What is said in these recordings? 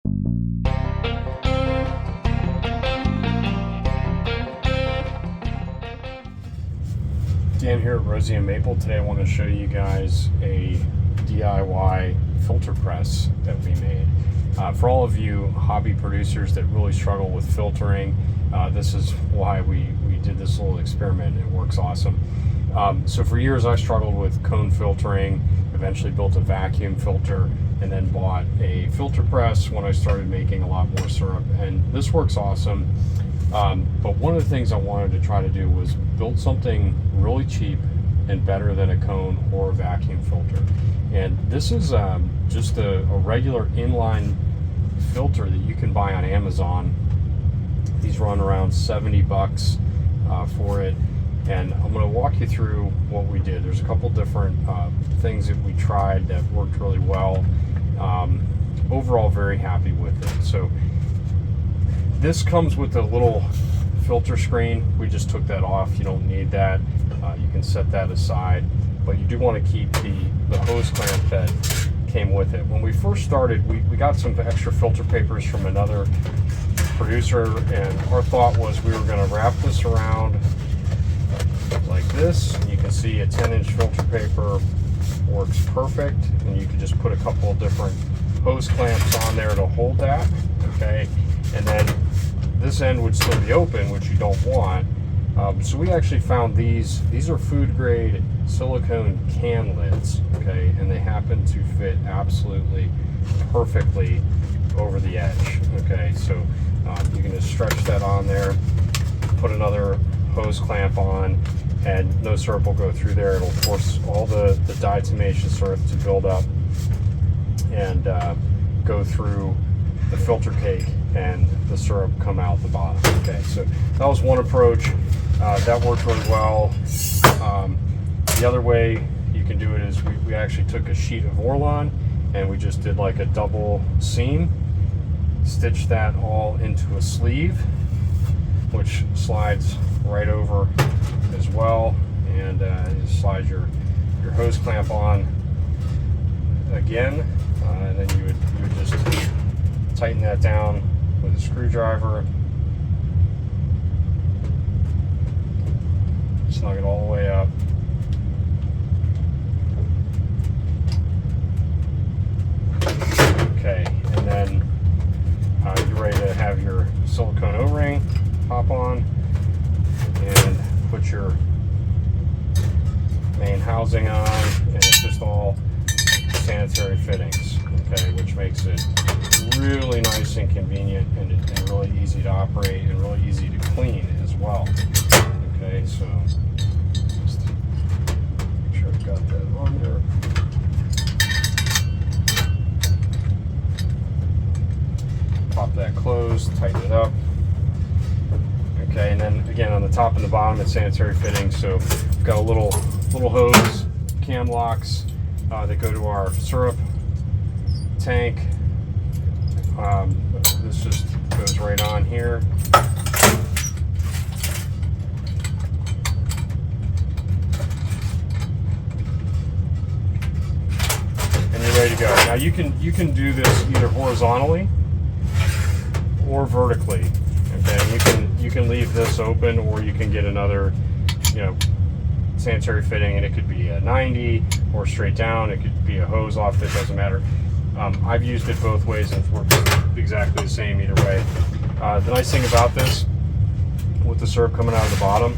Dan here at Rosie and Maple. Today I want to show you guys a DIY filter press that we made. For all of you hobby producers that really struggle with filtering, this is why we did this little experiment. It works awesome. So for years I struggled with cone filtering, eventually built a vacuum filter, and then bought a filter press when I started making a lot more syrup, and this works awesome. But one of the things I wanted to try to do was build something really cheap and better than a cone or a vacuum filter. And this is just a regular inline filter that you can buy on Amazon. These run around 70 bucks for it. And I'm going to walk you through what we did. There's a couple different things that we tried that worked really well. Overall, very happy with it. So this comes with a little filter screen. We just took that off. You don't need that. You can set that aside, but you do want to keep the hose clamp that came with it. When we first started, we got some extra filter papers from another producer, and our thought was we were going to wrap this around like this, and you can see a 10-inch filter paper works perfect, and you can just put a couple of different hose clamps on there to hold that, okay? And then this end would still be open, which you don't want. So we actually found these are food grade silicone can lids, okay? And they happen to fit absolutely perfectly over the edge, okay? So you can just stretch that on there, put another hose clamp on, and no syrup will go through there. It'll force all the diatomaceous syrup to build up and go through the filter cake, and the syrup come out the bottom. Okay, so that was one approach. That worked really well. The other way you can do it is we actually took a sheet of Orlon and we just did like a double seam, stitched that all into a sleeve, which slides right over as well, and you slide your hose clamp on again, and then you would just tighten that down with a screwdriver, snug it all the way up. Okay, and then you're ready to have your silicone O-ring pop on and put your main housing on, and it's just all sanitary fittings, okay, which makes it really nice and convenient, and really easy to operate and really easy to clean as well. Okay, so just make sure I've got that on there. Pop that closed, tighten it up. Okay, and then again on the top and the bottom it's sanitary fittings. So we've got a little hose, cam locks that go to our syrup tank. This just goes right on here. And you're ready to go. Now you can do this either horizontally or vertically. Okay, you can leave this open, or you can get another, sanitary fitting, and it could be a 90 or straight down. It could be a hose off. It doesn't matter. I've used it both ways, and it's worked exactly the same either way. The nice thing about this, with the syrup coming out of the bottom,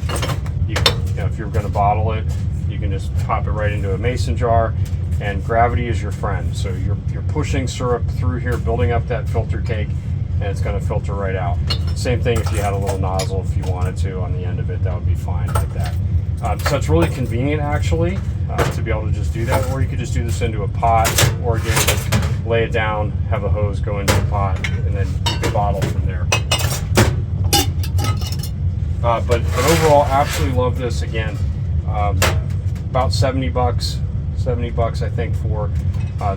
if you're going to bottle it, you can just pop it right into a mason jar, and gravity is your friend. So you're pushing syrup through here, building up that filter cake, and it's going to filter right out. Same thing if you had a little nozzle, if you wanted to, on the end of it, that would be fine like that. So it's really convenient actually to be able to just do that, or you could just do this into a pot, or again, lay it down, have a hose go into the pot, and then you can bottle from there. But overall, absolutely love this. Again, about 70 bucks I think for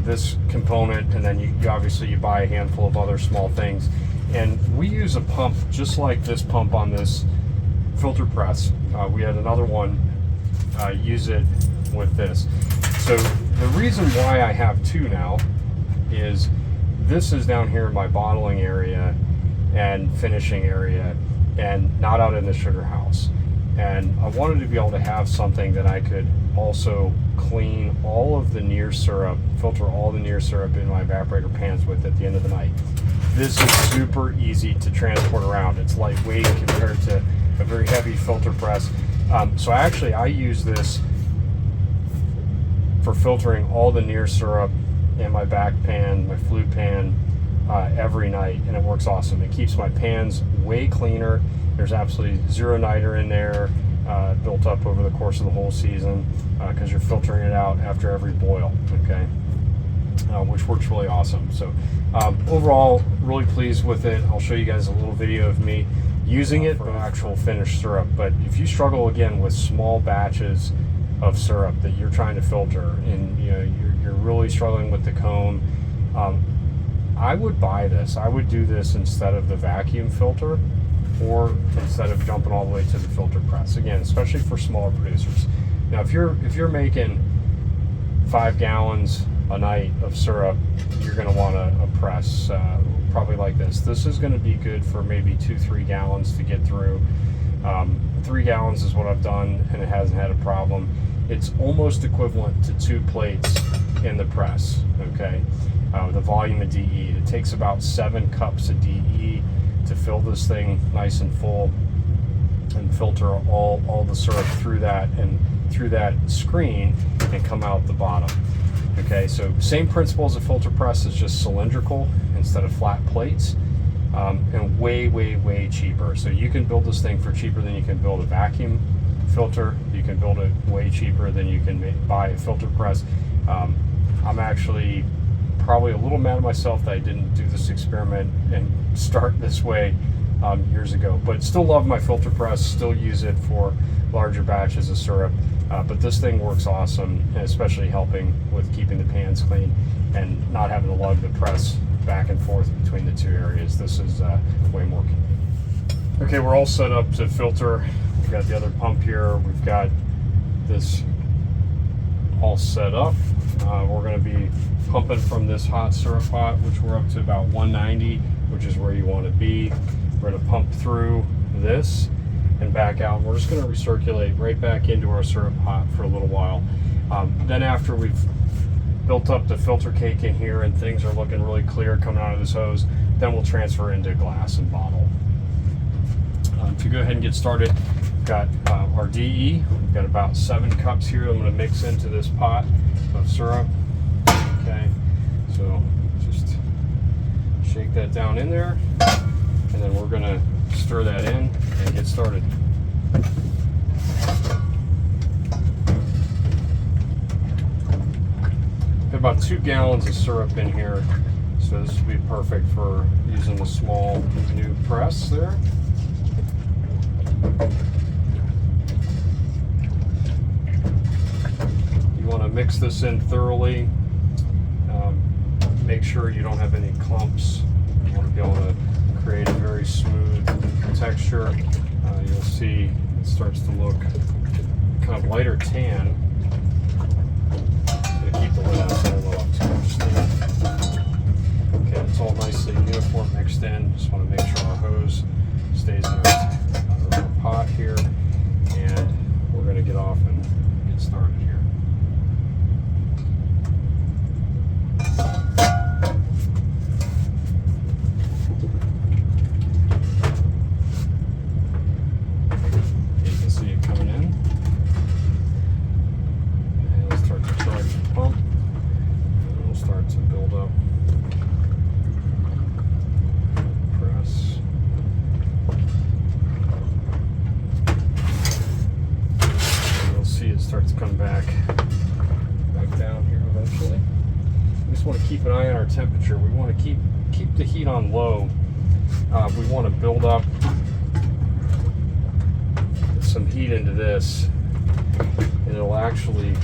this component, and then you obviously buy a handful of other small things. And we use a pump just like this pump on this filter press. We had another one use it with this. So the reason why I have two now is this is down here in my bottling area and finishing area, and not out in the sugar house. And I wanted to be able to have something that I could also clean all of the near syrup, filter all the near syrup in my evaporator pans with at the end of the night. This is super easy to transport around. It's lightweight compared to a very heavy filter press. So I use this for filtering all the near syrup in my back pan, my flute pan, every night, and it works awesome. It keeps my pans way cleaner. There's absolutely zero niter in there, built up over the course of the whole season, because you're filtering it out after every boil, okay? Which works really awesome. So overall, really pleased with it. I'll show you guys a little video of me using it for actual finished syrup. But if you struggle again with small batches of syrup that you're trying to filter, and you're really struggling with the cone, I would buy this. I would do this instead of the vacuum filter, or instead of jumping all the way to the filter press. Again, especially for smaller producers. Now, if you're making 5 gallons a night of syrup, you're going to want a press probably like this. This is going to be good for maybe 2-3 gallons to get through. 3 gallons is what I've done, and it hasn't had a problem. It's almost equivalent to 2 plates in the press, okay? The volume of DE. It takes about 7 cups of DE to fill this thing nice and full and filter all the syrup through that screen and come out the bottom. Okay, so same principle as a filter press, is just cylindrical instead of flat plates, and way cheaper. So you can build this thing for cheaper than you can build a vacuum filter. You can build it way cheaper than you can buy a filter press. I'm actually probably a little mad at myself that I didn't do this experiment and start this way years ago, but still love my filter press, still use it for larger batches of syrup. But this thing works awesome, and especially helping with keeping the pans clean and not having to lug the press back and forth between the 2 areas. This is way more convenient. Okay, we're all set up to filter. We've got the other pump here. We've got this all set up. We're going to be pumping from this hot syrup pot, which we're up to about 190, which is where you want to be. We're going to pump through this and back out. We're just going to recirculate right back into our syrup pot for a little while. Then after we've built up the filter cake in here and things are looking really clear coming out of this hose, then we'll transfer into glass and bottle. To go ahead and get started, we've got our DE. We've got about 7 cups here I'm going to mix into this pot of syrup. Okay, so just shake that down in there, and then we're going to stir that in and get started. Got about 2 gallons of syrup in here, so this would be perfect for using the small new press there. You want to mix this in thoroughly. Make sure you don't have any clumps. You want to be able to create a very smooth texture. You'll see it starts to look kind of lighter tan. I'm going to keep the lid on so I don't let too much steam. Okay, it's all nicely uniform mixed in. Just want to make sure our hose stays in our pot here, and we're going to get off and get started here. Starts to come back down here eventually. We just want to keep an eye on our temperature. We want to keep the heat on low. We want to build up some heat into this, and it'll actually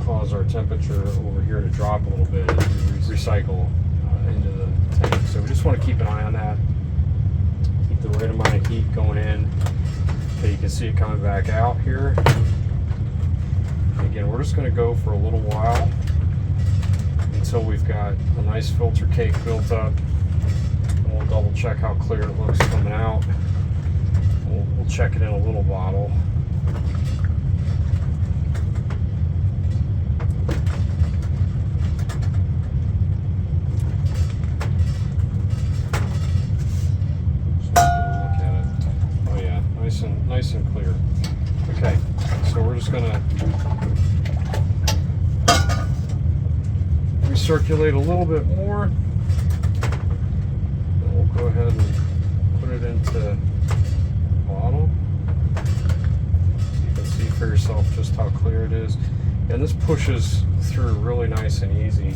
cause our temperature over here to drop a little bit as we recycle into the tank. So we just want to keep an eye on that. Keep the right amount of heat going in. Okay, you can see it coming back out here. Again, we're just going to go for a little while until we've got a nice filter cake built up. And we'll double check how clear it looks coming out. We'll check it in a little bottle. Nice and clear. Okay, so we're just gonna recirculate a little bit more. And we'll go ahead and put it into the bottle. You can see for yourself just how clear it is. And this pushes through really nice and easy.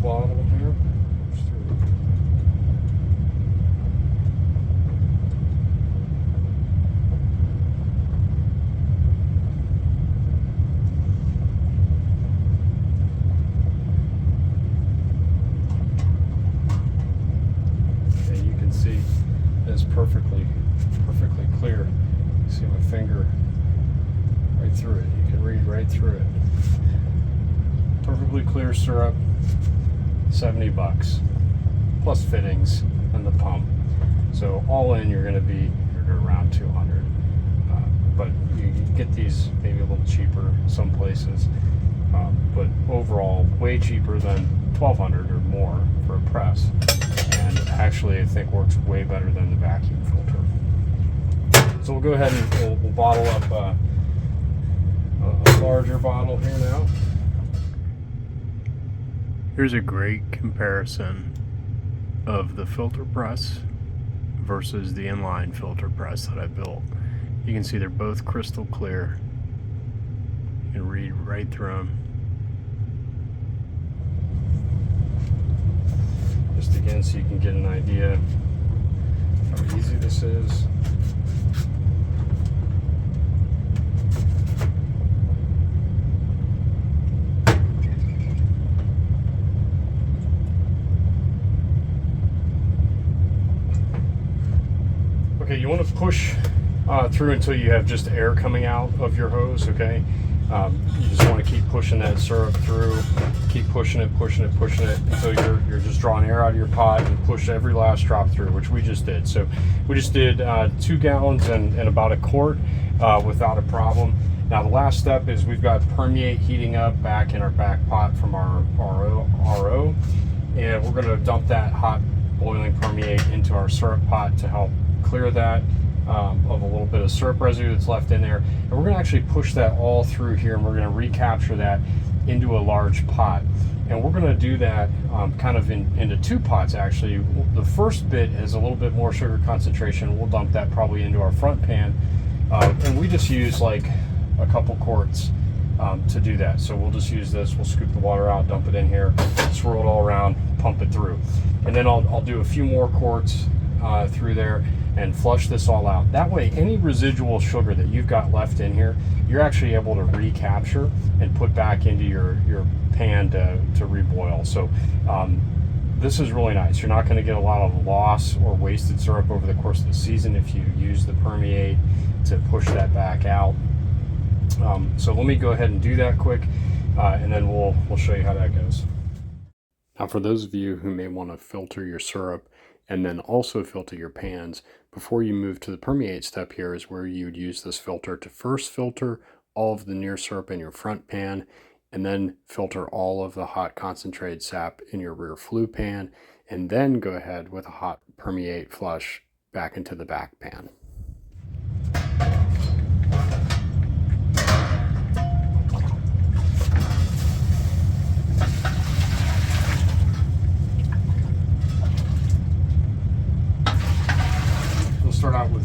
Bottle here. Okay, you can see it's perfectly clear. You see my finger right through it. You can read right through it. Perfectly clear syrup. $70 plus fittings and the pump. So all in, you're going to be around 200. But you can get these maybe a little cheaper some places. But overall, way cheaper than $1,200 or more for a press. And actually, I think works way better than the vacuum filter. So we'll go ahead and we'll bottle up a larger bottle here now. Here's a great comparison of the filter press versus the inline filter press that I built. You can see they're both crystal clear. You can read right through them. Just again so you can get an idea how easy this is. Okay, you want to push through until you have just air coming out of your hose, okay? You just want to keep pushing that syrup through, keep pushing it until you're just drawing air out of your pot and push every last drop through, which we just did. So we just did 2 gallons and about a quart without a problem. Now the last step is we've got permeate heating up back in our back pot from our RO, and we're going to dump that hot boiling permeate into our syrup pot to help clear that of a little bit of syrup residue that's left in there, and we're going to actually push that all through here, and we're going to recapture that into a large pot. And we're going to do that kind of into 2 pots actually. The first bit is a little bit more sugar concentration. We'll dump that probably into our front pan, and we just use like a couple quarts to do that. So we'll just use this, we'll scoop the water out, dump it in here, swirl it all around, pump it through, and then I'll do a few more quarts through there and flush this all out. That way any residual sugar that you've got left in here, you're actually able to recapture and put back into your pan to reboil. So this is really nice. You're not going to get a lot of loss or wasted syrup over the course of the season if you use the permeate to push that back out. So let me go ahead and do that quick, and then we'll show you how that goes. Now for those of you who may want to filter your syrup and then also filter your pans, before you move to the permeate step, here is where you would use this filter to first filter all of the near syrup in your front pan, and then filter all of the hot concentrated sap in your rear flue pan, and then go ahead with a hot permeate flush back into the back pan. Start out with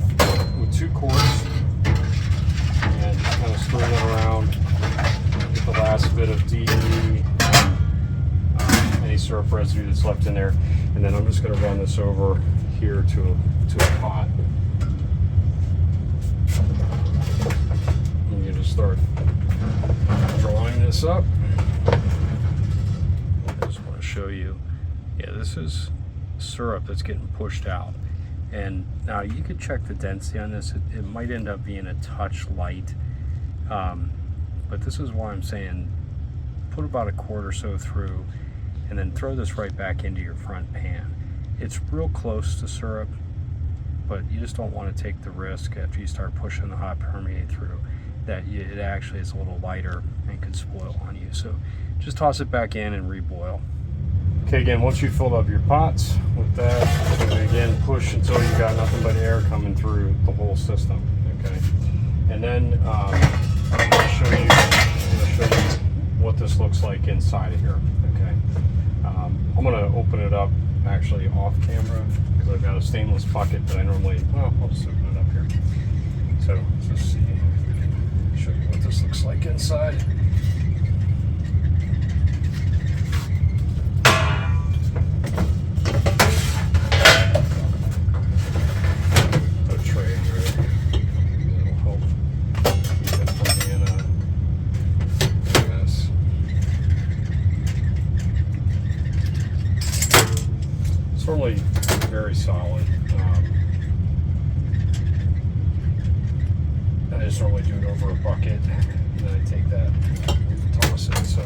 2 quarts and just kind of stir that around, get the last bit of DE, any syrup residue that's left in there, and then I'm just going to run this over here to a pot. And you just start drawing this up. I just want to show you, yeah, this is syrup that's getting pushed out. And now you could check the density on this. It might end up being a touch light, but this is why I'm saying put about a quart or so through, and then throw this right back into your front pan. It's real close to syrup, but you just don't want to take the risk after you start pushing the hot permeate through that it actually is a little lighter and could spoil on you. So just toss it back in and reboil. Okay, again, once you filled up your pots with that, you're gonna again push until you got nothing but air coming through the whole system. Okay, and then I'm gonna show you what this looks like inside of here. Okay, I'm gonna open it up actually off camera because I've got a stainless bucket that I normally. Well, I'll just open it up here. So let's see if we can show you what this looks like inside. It's normally very solid. I just normally do it over a bucket, and then I take that and toss it. So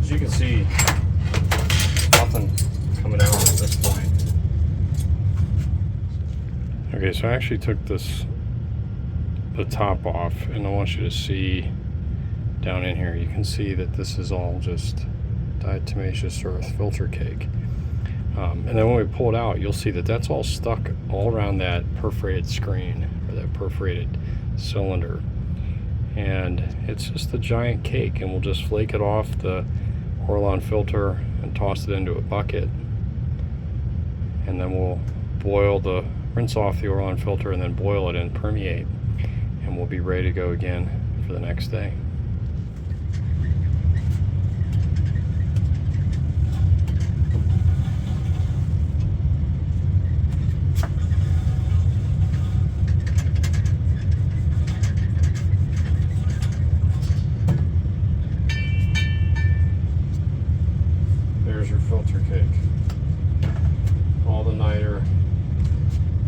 as you can see, nothing coming out at this point. Okay, so I actually took the top off, and I want you to see down in here. You can see that this is all just diatomaceous earth filter cake. And then when we pull it out, you'll see that that's all stuck all around that perforated screen, or that perforated cylinder. And it's just a giant cake, and we'll just flake it off the Orlon filter and toss it into a bucket. And then we'll rinse off the Orlon filter and then boil it and permeate. And we'll be ready to go again for the next day. Your filter cake, all the niter,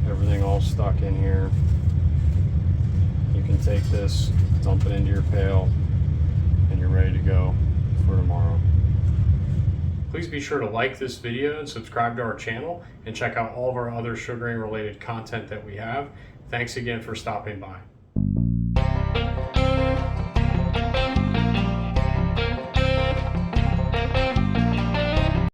everything all stuck in here. You can take this, dump it into your pail, and you're ready to go for tomorrow. Please be sure to like this video and subscribe to our channel, and check out all of our other sugaring related content that we have. Thanks again for stopping by.